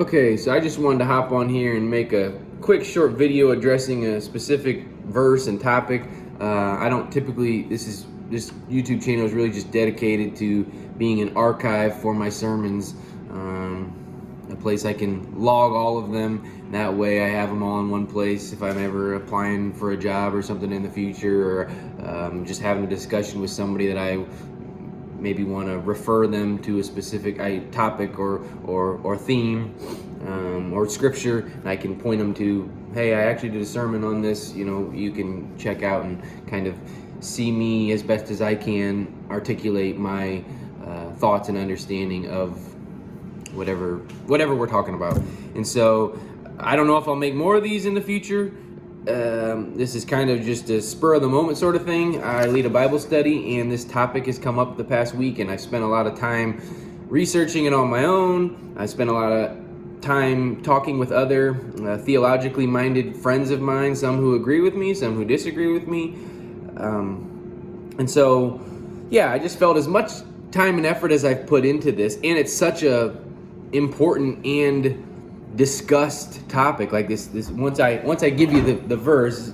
Okay, so I just wanted to hop on here and make a quick short video addressing a specific verse and topic. I don't typically, this YouTube channel is really just dedicated to being an archive for my sermons, a place I can log all of them. That way I have them all in one place if I'm ever applying for a job or something in the future, or just having a discussion with somebody that I maybe want to refer them to a specific topic or theme or scripture. I can point them to, hey, I actually did a sermon on this. You can check out and kind of see me as best as I can articulate my thoughts and understanding of whatever we're talking about. And so I don't know if I'll make more of these in the future. This is kind of just a spur of the moment sort of thing. I lead a Bible study, and this topic has come up the past week, and I've spent a lot of time researching it on my own. I spent a lot of time talking with other theologically minded friends of mine, some who agree with me, some who disagree with me. And so, yeah, I just felt as much time and effort as I've put into this, and it's such a important and discussed topic like this once I give you the verse,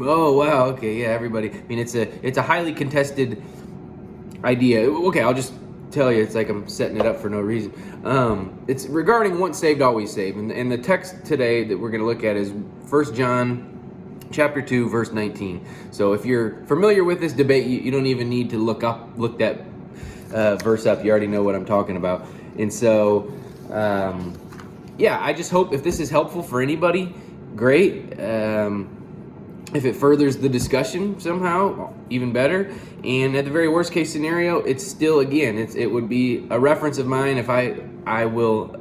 oh wow, okay, yeah, everybody, I mean, it's a highly contested idea. Okay, I'll just tell you, it's like I'm setting it up for no reason. It's regarding once saved, always saved, and the text today that we're going to look at is 1 John chapter 2 verse 19. So if you're familiar with this debate, you don't even need to look that verse up. You already know what I'm talking about. And so yeah, I just hope if this is helpful for anybody, great. If it furthers the discussion somehow, even better. And at the very worst case scenario, it's still, again, it would be a reference of mine if I will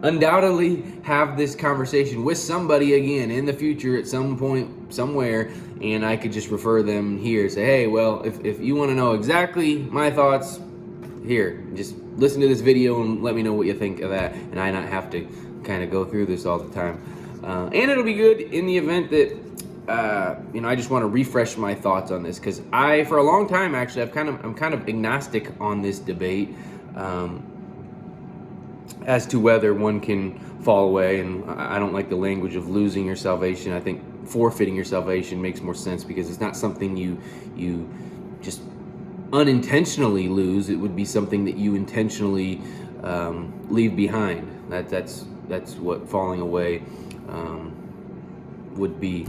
undoubtedly have this conversation with somebody again in the future at some point, somewhere, and I could just refer them here, say, hey, well, if you want to know exactly my thoughts, here, just listen to this video and let me know what you think of that, and I not have to kind of go through this all the time. And it'll be good in the event that I just want to refresh my thoughts on this, because for a long time, actually, I'm kind of agnostic on this debate as to whether one can fall away, and I don't like the language of losing your salvation. I think forfeiting your salvation makes more sense, because it's not something you just unintentionally lose. It would be something that you intentionally leave behind. That's what falling away would be.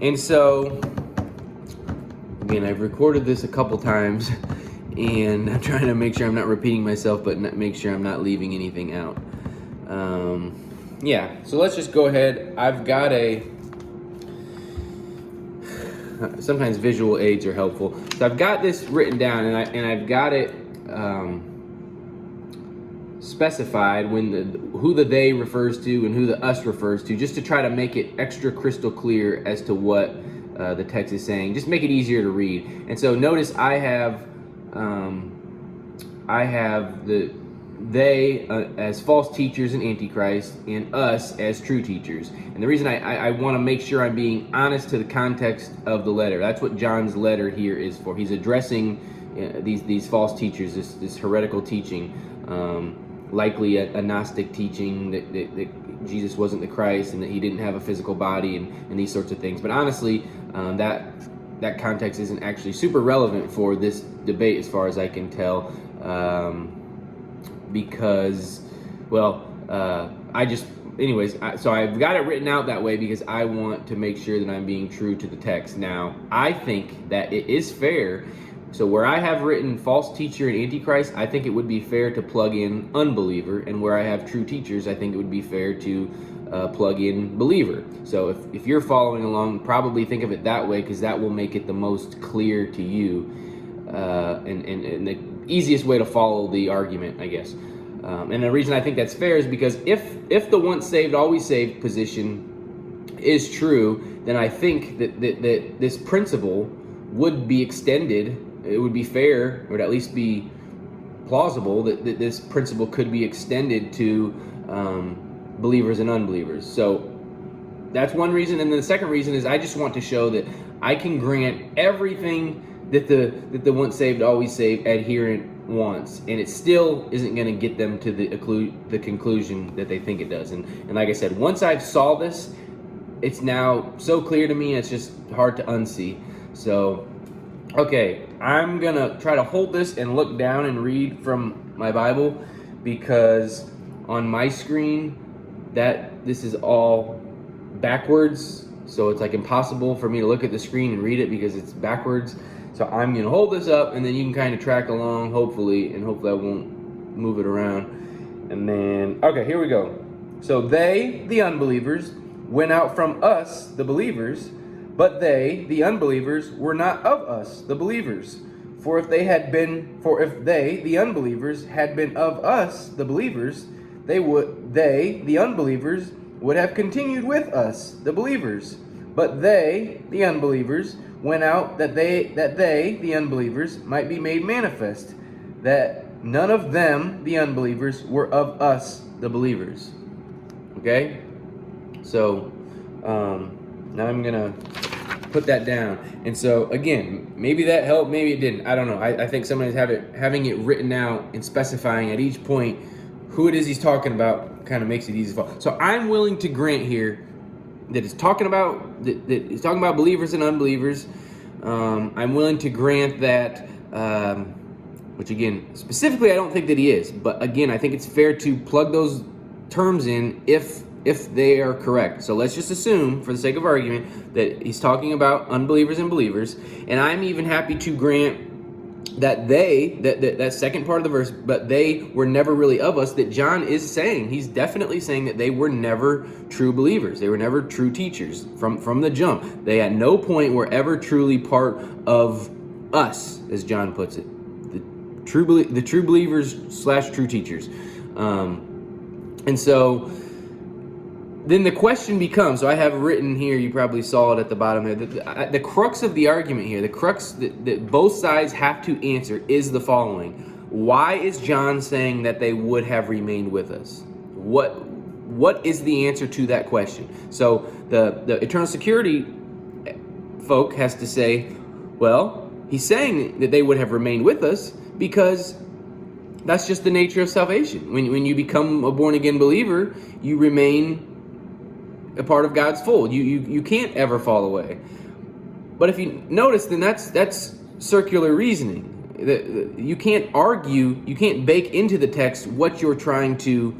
And so, again, I've recorded this a couple times, and I'm trying to make sure I'm not repeating myself, but make sure I'm not leaving anything out. Yeah, so let's just go ahead. I've got sometimes visual aids are helpful. So I've got this written down, and I've got it specified who the they refers to and who the us refers to, just to try to make it extra crystal clear as to what the text is saying. Just make it easier to read. And so notice I have the they as false teachers and antichrist, and us as true teachers. And the reason I want to make sure I'm being honest to the context of the letter, that's what John's letter here is for. He's addressing these false teachers, this heretical teaching, likely a Gnostic teaching that Jesus wasn't the Christ and that he didn't have a physical body and these sorts of things. But honestly, that context isn't actually super relevant for this debate as far as I can tell. Because, well, so I've got it written out that way because I want to make sure that I'm being true to the text. Now, I think that it is fair. So where I have written false teacher and antichrist, I think it would be fair to plug in unbeliever. And where I have true teachers, I think it would be fair to plug in believer. So if you're following along, probably think of it that way, because that will make it the most clear to you, and the easiest way to follow the argument, I guess. And the reason I think that's fair is because if the once saved, always saved position is true, then I think that this principle would be extended. It would be fair, or would at least be plausible that this principle could be extended to believers and unbelievers. So that's one reason. And then the second reason is I just want to show that I can grant everything that the once saved, always saved adherent wants, and it still isn't going to get them to the conclusion that they think it does. And like I said, once I saw this, it's now so clear to me, it's just hard to unsee. So, okay, I'm going to try to hold this and look down and read from my Bible, because on my screen, this is all backwards, so it's like impossible for me to look at the screen and read it because it's backwards. So I'm going to hold this up, and then you can kind of track along, hopefully I won't move it around. And then, okay, here we go. So they, the unbelievers, went out from us, the believers, but they, the unbelievers, were not of us, the believers. For if they, the unbelievers, had been of us, the believers, they, the unbelievers, would have continued with us, the believers. But they, the unbelievers, went out that they, the unbelievers, might be made manifest, that none of them, the unbelievers, were of us, the believers. Okay? So, now I'm going to put that down. And so, again, maybe that helped, maybe it didn't. I don't know. I think somebody's having it written out and specifying at each point who it is he's talking about kind of makes it easy to follow. So I'm willing to grant here that it's talking about believers and unbelievers. I'm willing to grant that, which again, specifically, I don't think that he is. But again, I think it's fair to plug those terms in if they are correct. So let's just assume, for the sake of argument, that he's talking about unbelievers and believers. And I'm even happy to grant that that second part of the verse, but they were never really of us, that John is saying. He's definitely saying that they were never true believers. They were never true teachers from the jump. They at no point were ever truly part of us, as John puts it. The true believers / true teachers. And so then the question becomes, so I have written here, you probably saw it at the bottom there, the crux of the argument here, the crux that both sides have to answer is the following. Why is John saying that they would have remained with us? What is the answer to that question? So the eternal security folk has to say, well, he's saying that they would have remained with us because that's just the nature of salvation. When you become a born-again believer, you remain a part of God's fold. You can't ever fall away. But if you notice, then that's circular reasoning. You can't argue, you can't bake into the text what you're trying to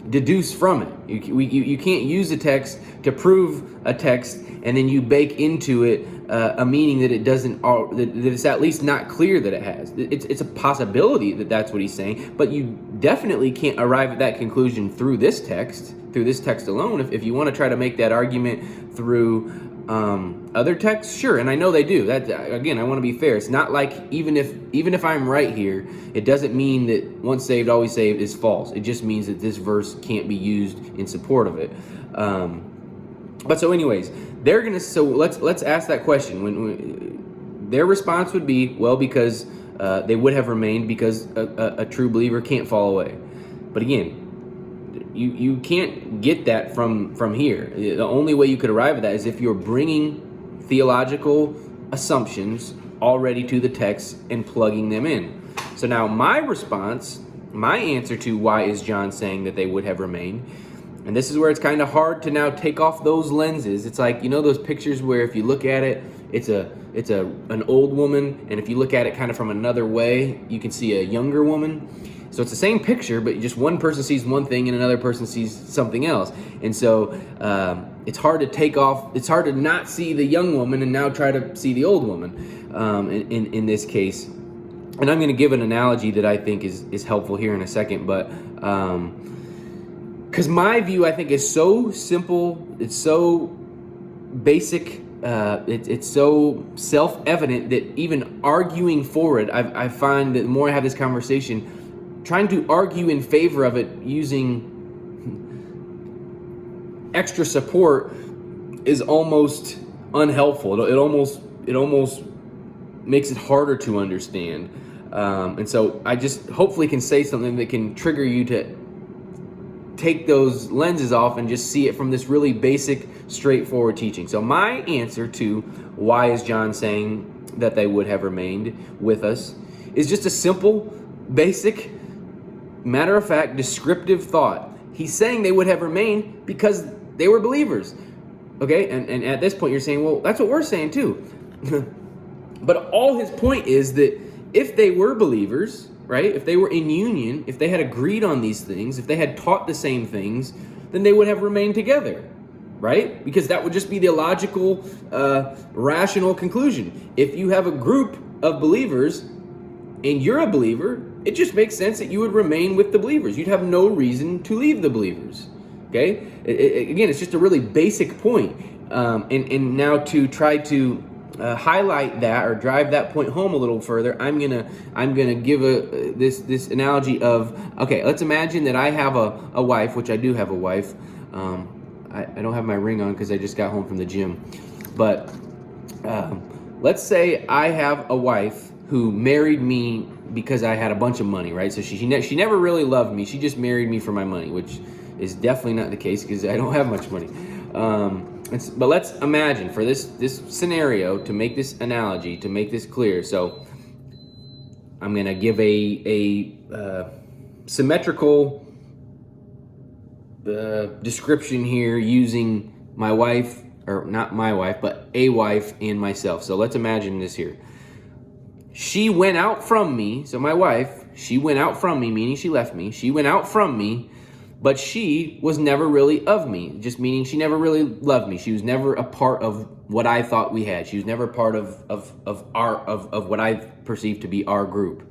deduce from it. You can't use a text to prove a text and then you bake into it a meaning that it doesn't, that it's at least not clear that it has. It's a possibility that that's what he's saying, but you definitely can't arrive at that conclusion through this text alone. If you want to try to make that argument through other texts, sure, and I know they do. That, again, I want to be fair. It's not like even if I'm right here, it doesn't mean that once saved, always saved is false. It just means that this verse can't be used in support of it. But so anyways, let's ask that question. When their response would be, well, because they would have remained because a true believer can't fall away. But again, you can't get that from here. The only way you could arrive at that is if you're bringing theological assumptions already to the text and plugging them in. So now my response, my answer to why is John saying that they would have remained, and this is where it's kind of hard to now take off those lenses. It's like, those pictures where if you look at it, it's an old woman, and if you look at it kind of from another way, you can see a younger woman. So it's the same picture, but just one person sees one thing and another person sees something else. And so it's hard to take off, it's hard to not see the young woman and now try to see the old woman in this case. And I'm going to give an analogy that I think is helpful here in a second, but because my view, I think, is so simple, it's so basic, it's so self-evident that even arguing for it, I find that the more I have this conversation, trying to argue in favor of it using extra support is almost unhelpful. It almost makes it harder to understand. And so I just hopefully can say something that can trigger you to take those lenses off and just see it from this really basic, straightforward teaching. So my answer to why is John saying that they would have remained with us is just a simple, basic, matter-of-fact, descriptive thought. He's saying they would have remained because they were believers. Okay, and at this point you're saying, well, that's what we're saying too. But all his point is that if they were believers, right, if they were in union, if they had agreed on these things, if they had taught the same things, then they would have remained together, right? Because that would just be the logical, rational conclusion. If you have a group of believers and you're a believer, it just makes sense that you would remain with the believers. You'd have no reason to leave the believers. Okay? Again, it's just a really basic point. And now to try to highlight that or drive that point home a little further, I'm gonna give this analogy of, okay, let's imagine that I have a wife, which I do have a wife. I don't have my ring on because I just got home from the gym. But let's say I have a wife who married me because I had a bunch of money, right? So she never really loved me. She just married me for my money, which is definitely not the case because I don't have much money. But let's imagine for this scenario, to make this analogy, to make this clear. So I'm going to give a symmetrical description here using my wife, or not my wife, but a wife and myself. So let's imagine this here. She went out from me. So my wife, she went out from me, meaning she left me. She went out from me, but she was never really of me, just meaning she never really loved me. She was never a part of what I thought we had. She was never part of what I perceived to be our group.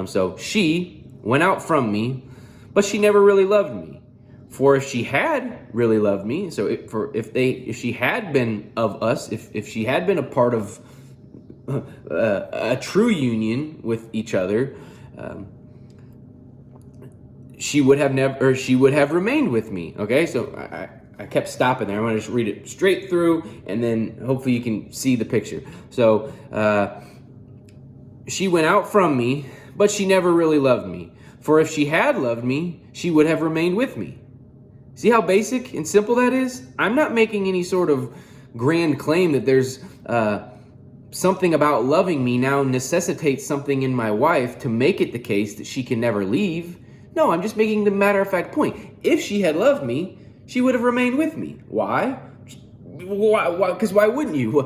So she went out from me, but she never really loved me. For if she had really loved me, so if she had been of us, if she had been a part of a true union with each other, she would have remained with me. Okay, so I kept stopping there. I'm going to just read it straight through, and then hopefully you can see the picture. So she went out from me, but she never really loved me. For if she had loved me, she would have remained with me. See how basic and simple that is? I'm not making any sort of grand claim that there's something about loving me now necessitates something in my wife to make it the case that she can never leave. No, I'm just making the matter-of-fact point. If she had loved me, she would have remained with me. Why? Because why wouldn't you?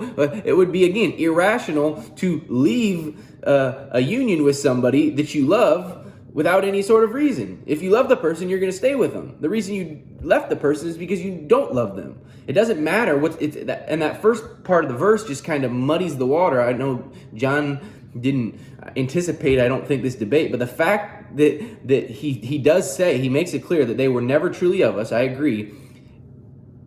It would be, again, irrational to leave a union with somebody that you love without any sort of reason. If you love the person, you're going to stay with them. The reason you left the person is because you don't love them. It doesn't matter and that first part of the verse just kind of muddies the water. I know John didn't anticipate, I don't think, this debate, but the fact that he does say, he makes it clear that they were never truly of us, I agree,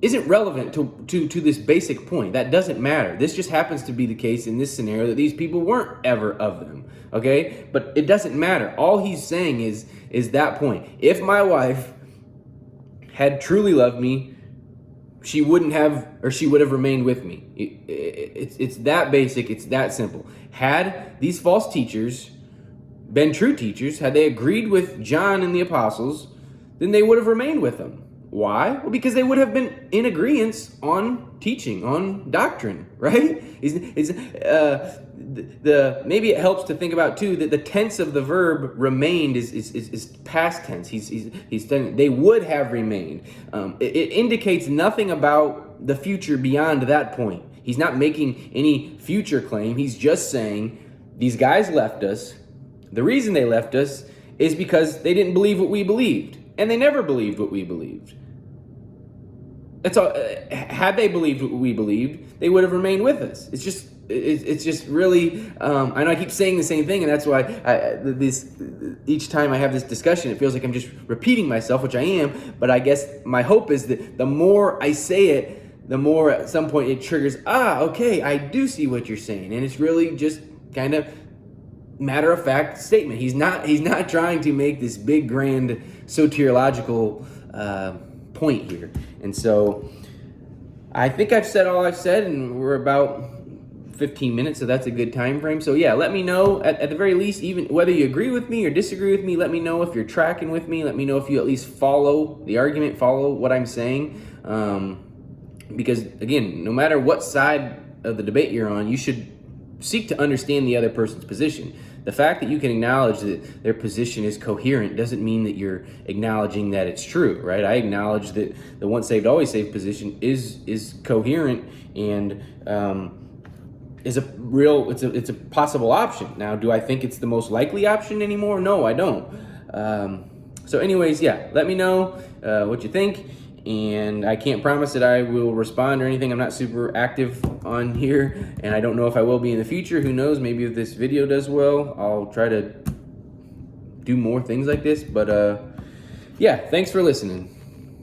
isn't relevant to this basic point. That doesn't matter. This just happens to be the case in this scenario that these people weren't ever of them. Okay? But it doesn't matter. All he's saying is that point. If my wife had truly loved me, she wouldn't have, or she would have remained with me. It's that basic. It's that simple. Had these false teachers been true teachers, had they agreed with John and the apostles, then they would have remained with them. Why? Well, because they would have been in agreement on teaching, on doctrine, right? Maybe it helps to think about too that the tense of the verb remained is past tense. He's done. They would have remained. It indicates nothing about the future beyond that point. He's not making any future claim. He's just saying these guys left us. The reason they left us is because they didn't believe what we believed, and they never believed what we believed. That's all. Had they believed what we believed, they would have remained with us. It's just really. I know I keep saying the same thing, and that's why each time I have this discussion, it feels like I'm just repeating myself, which I am. But I guess my hope is that the more I say it, the more at some point it triggers. Okay, I do see what you're saying, and it's really just kind of matter-of-fact statement. He's not trying to make this big grand soteriological point here. And so I think I've said all I've said, and we're about 15 minutes, so that's a good time frame. So yeah, let me know at the very least, even whether you agree with me or disagree with me. Let me know if you're tracking with me. Let me know if you at least follow the argument, follow what I'm saying, because again, no matter what side of the debate you're on, you should seek to understand the other person's position. The fact that you can acknowledge that their position is coherent doesn't mean that you're acknowledging that it's true, right? I acknowledge that the once saved, always saved position is coherent and is a real, it's a possible option. Now, do I think it's the most likely option anymore? No, I don't. So anyways, yeah, let me know what you think. And I can't promise that I will respond or anything. I'm not super active on here, and I don't know if I will be in the future. Who knows? Maybe if this video does well, I'll try to do more things like this. But yeah, thanks for listening.